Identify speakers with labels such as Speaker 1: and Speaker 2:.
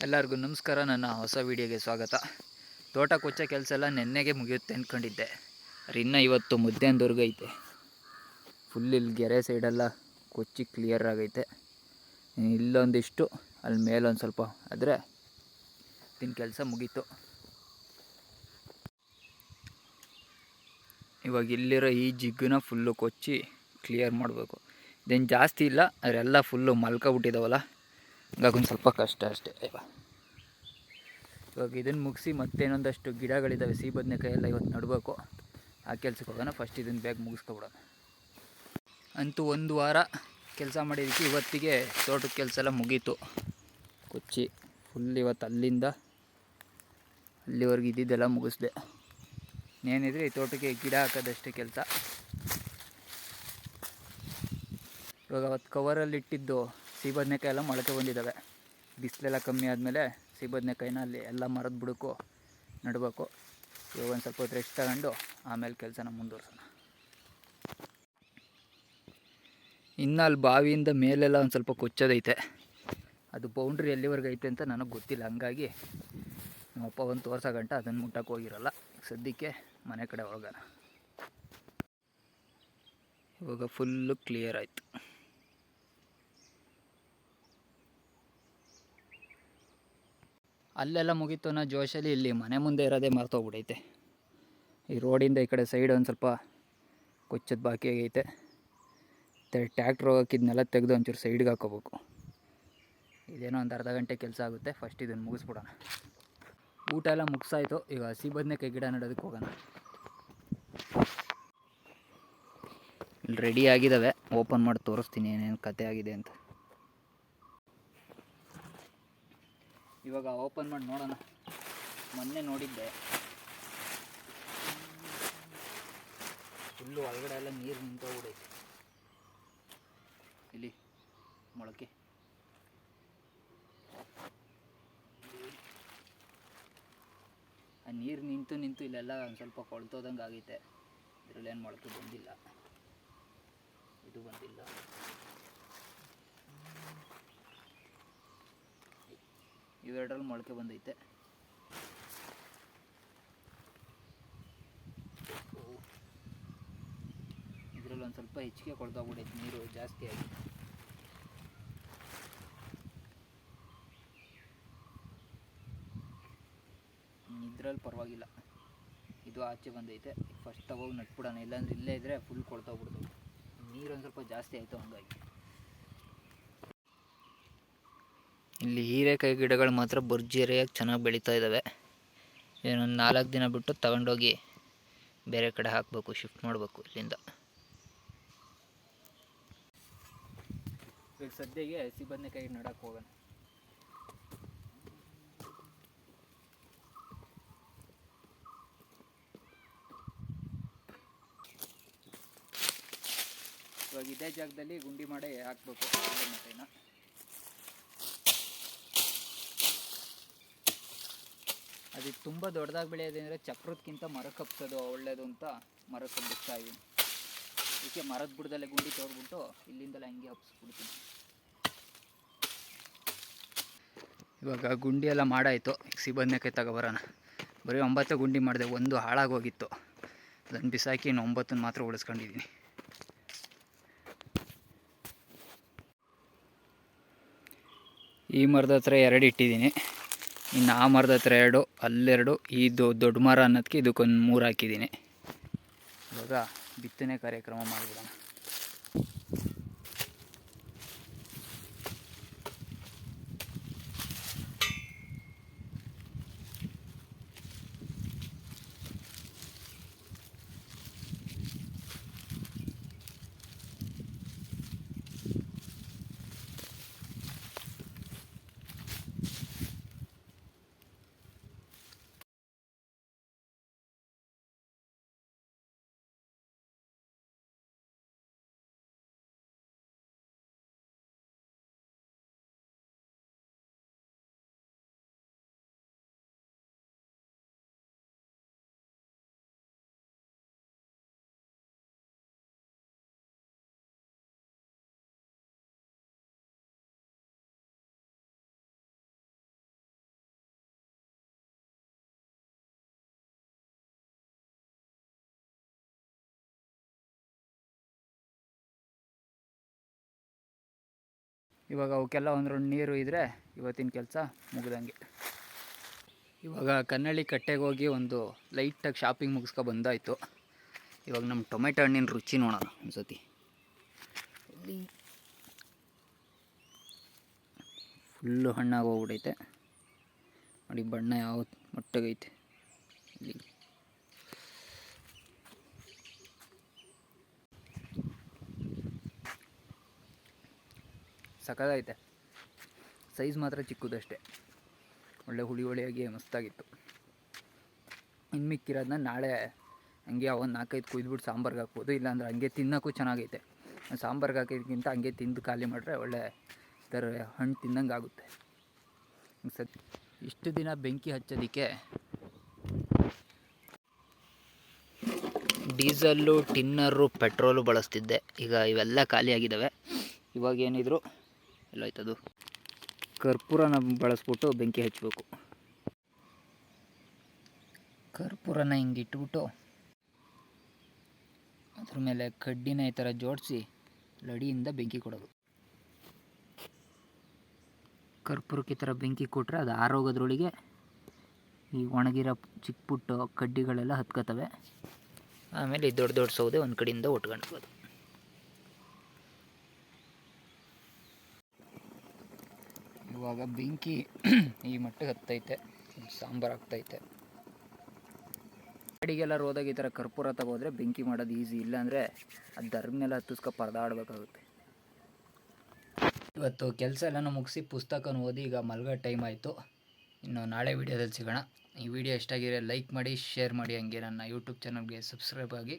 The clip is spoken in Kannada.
Speaker 1: ಎಲ್ಲರಿಗೂ ನಮಸ್ಕಾರ. ನನ್ನ ಹೊಸ ವೀಡಿಯೋಗೆ ಸ್ವಾಗತ. ತೋಟ ಕೊಚ್ಚೋ ಕೆಲಸ ಎಲ್ಲ ನೆನ್ನೆಗೆ ಮುಗಿಯುತ್ತೆ ಅಂದ್ಕೊಂಡಿದ್ದೆ. ಇನ್ನೂ ಇವತ್ತು ಮಧ್ಯಾಹ್ನದವರೆಗೂ ಐತೆ. ಫುಲ್ ಇಲ್ಲಿ ಗೆರೆ ಸೈಡೆಲ್ಲ ಕೊಚ್ಚಿ ಕ್ಲಿಯರ್ ಆಗೈತೆ. ಇಲ್ಲೊಂದಿಷ್ಟು, ಅಲ್ಲಿ ಮೇಲೊಂದು ಸ್ವಲ್ಪ ಆದರೆ ತಿನ್ನ ಕೆಲಸ ಮುಗೀತು. ಇವಾಗ ಇಲ್ಲಿರೋ ಈ ಜಿಗ್ಗನ್ನ ಫುಲ್ಲು ಕೊಚ್ಚಿ ಕ್ಲಿಯರ್ ಮಾಡಬೇಕು. ಇದೇನು ಜಾಸ್ತಿ ಇಲ್ಲ, ಅವರೆಲ್ಲ ಫುಲ್ಲು ಮಲ್ಕೊಬಿಟ್ಟಿದ್ದಾವಲ್ಲ, ಹಂಗಾಗೊಂದು ಸ್ವಲ್ಪ ಕಷ್ಟ ಅಷ್ಟೇ. ಇವಾಗ ಇದನ್ನು ಮುಗಿಸಿ ಮತ್ತೆ ಇನ್ನೊಂದಷ್ಟು ಗಿಡಗಳಿದ್ದಾವೆ, ಸಿಹಿ ಬದನೆಕಾಯಿ ಎಲ್ಲ ಇವತ್ತು ನಡಬೇಕು. ಆ ಕೆಲ್ಸಕ್ಕೆ ಹೋಗೋಣ. ಫಸ್ಟ್ ಇದನ್ನು ಬೇಗ ಮುಗಿಸ್ಕೊಬಿಡೋಣ. ಅಂತೂ ಒಂದು ವಾರ ಕೆಲಸ ಮಾಡಿದ್ದಕ್ಕೆ ಇವತ್ತಿಗೆ ತೋಟದ ಕೆಲಸ ಎಲ್ಲ ಮುಗೀತು. ಕೊಚ್ಚಿ ಫುಲ್ ಇವತ್ತು ಅಲ್ಲಿಂದ ಅಲ್ಲಿವರೆಗೆ ಇದ್ದಿದ್ದೆಲ್ಲ ಮುಗಿಸ್ದೆ. ಏನಿದ್ರೆ ಈ ತೋಟಕ್ಕೆ ಗಿಡ ಹಾಕೋದಷ್ಟೇ ಕೆಲಸ. ಇವಾಗ ಅವತ್ತು ಕವರಲ್ಲಿ ಇಟ್ಟಿದ್ದು ಸಿಹಿ ಬದನೆಕಾಯಿ ಎಲ್ಲ ಮೊಳಕೆ ಬಂದಿದ್ದಾವೆ. ಬಿಸಿಲೆಲ್ಲ ಕಮ್ಮಿ ಆದಮೇಲೆ ಸಿಹಿ ಬದನೆಕಾಯಿನ ಅಲ್ಲಿ ಎಲ್ಲ ಮರದ ಬುಡಕ್ಕೂ ನೆಡಬೇಕು. ಇವಾಗ ಒಂದು ಸ್ವಲ್ಪ ಹೊತ್ತು ರೆಸ್ಟ್ ತಗೊಂಡು ಆಮೇಲೆ ಕೆಲಸನ ಮುಂದುವರ್ಸೋಣ. ಇನ್ನು ಅಲ್ಲಿ ಬಾವಿಯಿಂದ ಮೇಲೆಲ್ಲ ಒಂದು ಸ್ವಲ್ಪ ಕೊಚ್ಚೋದೈತೆ. ಅದು ಬೌಂಡ್ರಿ ಎಲ್ಲಿವರೆಗೆ ಐತೆ ಅಂತ ನನಗೆ ಗೊತ್ತಿಲ್ಲ. ಹಂಗಾಗಿ ನಮ್ಮಪ್ಪ ಒಂದು ತೋರ್ಸೋ ಗಂಟ ಅದನ್ನು ಮುಟ್ಟಕ್ಕೆ ಹೋಗಿರಲ್ಲ. ಸದ್ಯಕ್ಕೆ ಮನೆ ಕಡೆ ಹೋಗೋಣ. ಇವಾಗ ಫುಲ್ಲು ಕ್ಲಿಯರ್ ಆಯಿತು. ಅಲ್ಲೆಲ್ಲ ಮುಗೀತು ಅನ್ನೋ ಜೋಶಲ್ಲಿ ಇಲ್ಲಿ ಮನೆ ಮುಂದೆ ಇರೋದೇ ಮರ್ತೋಗ್ಬಿಟ್ಟೈತೆ. ಈ ರೋಡಿಂದ ಈ ಕಡೆ ಸೈಡ್ ಒಂದು ಸ್ವಲ್ಪ ಕೊಚ್ಚೋದು ಬಾಕಿ ಆಗೈತೆ. ಟ್ಯಾಕ್ಟ್ರ್ ಹೋಗೋಕ್ಕಿದ್ನೆಲ್ಲ ತೆಗೆದು ಒಂಚೂರು ಸೈಡ್ಗೆ ಹಾಕೋಬೇಕು. ಇದೇನೋ ಒಂದು ಅರ್ಧ ಗಂಟೆ ಕೆಲಸ ಆಗುತ್ತೆ. ಫಸ್ಟ್ ಇದನ್ನು ಮುಗಿಸ್ಬಿಡೋಣ. ಊಟ ಎಲ್ಲ ಮುಗಿಸಾಯಿತು. ಈಗ ಹಸಿ ಬದನೆಕಾಯಿ ಗಿಡ ನೆಡೋದಕ್ಕೆ ಹೋಗೋಣ. ಇಲ್ಲಿ ರೆಡಿ ಆಗಿದ್ದಾವೆ. ಓಪನ್ ಮಾಡಿ ತೋರಿಸ್ತೀನಿ ಏನೇನು ಕತೆ ಆಗಿದೆ ಅಂತ. ಇವಾಗ ಓಪನ್ ಮಾಡಿ ನೋಡೋಣ. ಮೊನ್ನೆ ನೋಡಿದ್ದೆ, ಫುಲ್ಲು ಒಳಗಡೆ ಎಲ್ಲ ನೀರು ನಿಂತೋಗ್ಬಿಡೈತೆ. ಇಲ್ಲಿ ಮೊಳಕೆ ಆ ನೀರು ನಿಂತು ಇಲ್ಲೆಲ್ಲ ಒಂದು ಸ್ವಲ್ಪ ಕೊಳ್ತೋದಂಗೆ ಆಗೈತೆ. ಇದರಲ್ಲೇನು ಮೊಳಕೆ ಬಂದಿಲ್ಲ, ಇದು ಬಂದಿಲ್ಲ. ಇವೆರಡರಲ್ಲಿ ಮೊಳಕೆ ಬಂದೈತೆ. ಇದರಲ್ಲಿ ಒಂದು ಸ್ವಲ್ಪ ಹೆಚ್ಚಿಗೆ ಕೊಳ್ತೋಗ್ಬಿಡೈತೆ, ನೀರು ಜಾಸ್ತಿ ಆಗಿ. ಇದ್ರಲ್ಲಿ ಪರವಾಗಿಲ್ಲ, ಇದು ಆಚೆ ಬಂದೈತೆ. ಫಸ್ಟ್ ತಗೋಗಿ ನಟ್ಬಿಡೋಣ, ಇಲ್ಲಾಂದ್ರೆ ಇಲ್ಲೇ ಇದ್ದರೆ ಫುಲ್ ಕೊಳ್ತೋಗ್ಬಿಡ್ತು. ನೀರು ಒಂದು ಸ್ವಲ್ಪ ಜಾಸ್ತಿ ಆಯಿತು ಹಂಗಾಗಿ. ಇಲ್ಲಿ ಹೀರೆಕಾಯಿ ಗಿಡಗಳು ಮಾತ್ರ ಭರ್ಜರಿಯಾಗಿ ಚೆನ್ನಾಗಿ ಬೆಳೀತಾ ಇದ್ದಾವೆ. ಏನೊಂದು 4 ದಿನ ಬಿಟ್ಟು ತಗೊಂಡೋಗಿ ಬೇರೆ ಕಡೆ ಹಾಕಬೇಕು, ಶಿಫ್ಟ್ ಮಾಡಬೇಕು ಇಲ್ಲಿಂದ. ಈಗ ಸದ್ಯಕ್ಕೆ ಹಸಿ ಬದನೆಕಾಯಿ ನೆಡಕ್ಕೆ ಹೋಗೋಣ. ಇವಾಗ ಇದೇ ಜಾಗದಲ್ಲಿ ಗುಂಡಿ ಮಾಡಿ ಹಾಕಬೇಕು ಬದನೆಕಾಯಿನ. ಅದು ತುಂಬ ದೊಡ್ಡದಾಗಿ ಬೆಳೆಯೋದು ಅಂದರೆ ಚಕ್ರದಕ್ಕಿಂತ ಮರಕ್ಕೆ ಹಬ್ಸೋದು ಒಳ್ಳೆಯದು ಅಂತ ಮರಕ್ಕೆ ಹಬ್ಬಿಸ್ತಾ ಇದ್ದೀನಿ. ಇದಕ್ಕೆ ಮರದ ಬುಡದಲ್ಲೇ ಗುಂಡಿ ತೋಡ್ಬಿಟ್ಟು ಇಲ್ಲಿಂದಲೇ ಹಂಗೆ ಹಬ್ಸ್ಬಿಡ್ತೀನಿ. ಇವಾಗ ಗುಂಡಿ ಎಲ್ಲ ಮಾಡಾಯಿತು. ಸಿಹಿ ಬದನೆಕಾಯಿ ತಗೊಬರೋಣ. ಬರೀ 9 ಗುಂಡಿ ಮಾಡಿದೆ, ಒಂದು ಹಾಳಾಗೋಗಿತ್ತು. ಅದನ್ನು ಬಿಸಾಕಿ ಇನ್ನು 9 ಮಾತ್ರ ಉಳಿಸ್ಕೊಂಡಿದ್ದೀನಿ. ಈ ಮರದ ಹತ್ರ 2 ಇಟ್ಟಿದ್ದೀನಿ, ಇನ್ನು ಆ ಮರದ ಹತ್ರ 2, ಅಲ್ಲೆರಡು, ಇದು ದೊಡ್ಡ ಮರ ಅನ್ನೋದಕ್ಕೆ ಇದಕ್ಕೊಂದು 3 ಹಾಕಿದ್ದೀನಿ. ಇವಾಗ ಬಿತ್ತನೆ ಕಾರ್ಯಕ್ರಮ ಮಾಡಿಬಿಡೋಣ. ಇವಾಗ ಅವಕ್ಕೆಲ್ಲ ಒಂದು ರೌಂಡ್ ನೀರು ಇದ್ದರೆ ಇವತ್ತಿನ ಕೆಲಸ ಮುಗ್ದಂಗೆ. ಇವಾಗ ಕನ್ನಳ್ಳಿ ಕಟ್ಟೆಗೆ ಹೋಗಿ ಒಂದು ಲೈಟಾಗಿ ಶಾಪಿಂಗ್ ಮುಗಿಸ್ಕೊ ಬಂದಾಯಿತು. ಇವಾಗ ನಮ್ಮ ಟೊಮೆಟೊ ಹಣ್ಣಿನ ರುಚಿ ನೋಡೋಣ ಒಂದ್ಸತಿ. ಇಲ್ಲಿ ಫುಲ್ಲು ಹಣ್ಣಾಗಿ ಹೋಗ್ಬಿಟ್ಟೈತೆ ನೋಡಿ, ಬಣ್ಣ ಯಾವ ಮಟ್ಟಗೈತೆ. ಇಲ್ಲಿ ಸಖತ್ತಾಗೈತೆ. ಸೈಜ್ ಮಾತ್ರ ಚಿಕ್ಕದಷ್ಟೇ, ಒಳ್ಳೆ ಹುಳಿ ಹುಳಿಯಾಗಿ ಮಸ್ತಾಗಿತ್ತು. ಇನ್ನು ಮಿಕ್ಕಿರೋದನ್ನ ನಾಳೆ ಹಂಗೆ ಒಂದು 4-5 ಕುಯ್ದುಬಿಟ್ಟು ಸಾಂಬಾರ್ಗೆ ಹಾಕ್ಬೋದು, ಇಲ್ಲಾಂದ್ರೆ ಹಂಗೆ ತಿನ್ನೋಕ್ಕೂ ಚೆನ್ನಾಗೈತೆ. ಸಾಂಬಾರ್ಗೆ ಹಾಕೋದಕ್ಕಿಂತ ಹಂಗೆ ತಿಂದು ಖಾಲಿ ಮಾಡಿದ್ರೆ ಒಳ್ಳೆ ಥರ ಹಣ್ಣು ತಿನ್ನಂಗೆ ಆಗುತ್ತೆ. ಇಷ್ಟು ದಿನ ಬೆಂಕಿ ಹಚ್ಚೋದಕ್ಕೆ ಡೀಸಲ್ಲು, ಟಿನ್ನರು, ಪೆಟ್ರೋಲು ಬಳಸ್ತಿದ್ದೆ. ಈಗ ಇವೆಲ್ಲ ಖಾಲಿಯಾಗಿದ್ದಾವೆ. ಇವಾಗ ಏನಿದ್ರು ಎಲ್ಲೋಯ್ತದು, ಕರ್ಪೂರನ ಬಳಸ್ಬಿಟ್ಟು ಬೆಂಕಿ ಹಚ್ಚಬೇಕು. ಕರ್ಪೂರನ ಹಿಂಗೆ ಇಟ್ಬಿಟ್ಟು ಅದ್ರ ಮೇಲೆ ಕಡ್ಡಿನ ಈ ಥರ ಜೋಡಿಸಿ ಲಡಿಯಿಂದ ಬೆಂಕಿ ಕೊಡೋದು. ಕರ್ಪೂರಕ್ಕೆ ಈ ಥರ ಬೆಂಕಿ ಕೊಟ್ಟರೆ ಅದು ಆರೋಗೋದ್ರೊಳಗೆ ಈ ಒಣಗಿರೋ ಚಿಕ್ಕ ಪುಟ್ಟ ಕಡ್ಡಿಗಳೆಲ್ಲ ಹತ್ಕೋತವೆ. ಆಮೇಲೆ ಈ ದೊಡ್ಡ ದೊಡ್ಡ ಸೌದೆ ಒಂದು ಕಡೆಯಿಂದ ಒಟ್ಕೊಂಡ್ಬೋದು. ಇವಾಗ ಬೆಂಕಿ ಈ ಮಟ್ಟಿಗೆ ಹತ್ತೈತೆ, ಸಾಂಬಾರು ಆಗ್ತೈತೆ. ಅಡಿಗೆಲ್ಲ ಹೋದಾಗ ಈ ಥರ ಕರ್ಪೂರ ತಗೋದ್ರೆ ಬೆಂಕಿ ಮಾಡೋದು ಈಸಿ, ಇಲ್ಲಾಂದರೆ ಅದು ದರ್ಗನೆಲ್ಲ ಹತ್ತಿಸ್ಕೊ ಪರದಾಡಬೇಕಾಗುತ್ತೆ. ಇವತ್ತು ಕೆಲಸ ಎಲ್ಲನೂ ಮುಗಿಸಿ ಪುಸ್ತಕನ ಓದಿ ಈಗ ಮಲ್ಗೋ ಟೈಮ್ ಆಯಿತು. ಇನ್ನು ನಾಳೆ ವೀಡಿಯೋದಲ್ಲಿ ಸಿಗೋಣ. ಈ ವಿಡಿಯೋ ಇಷ್ಟ ಆಗಿದ್ರೆ ಲೈಕ್ ಮಾಡಿ, ಶೇರ್ ಮಾಡಿ, ಹಂಗೆ ನನ್ನ ಯೂಟ್ಯೂಬ್ ಚಾನಲ್ಗೆ ಸಬ್ಸ್ಕ್ರೈಬ್ ಆಗಿ.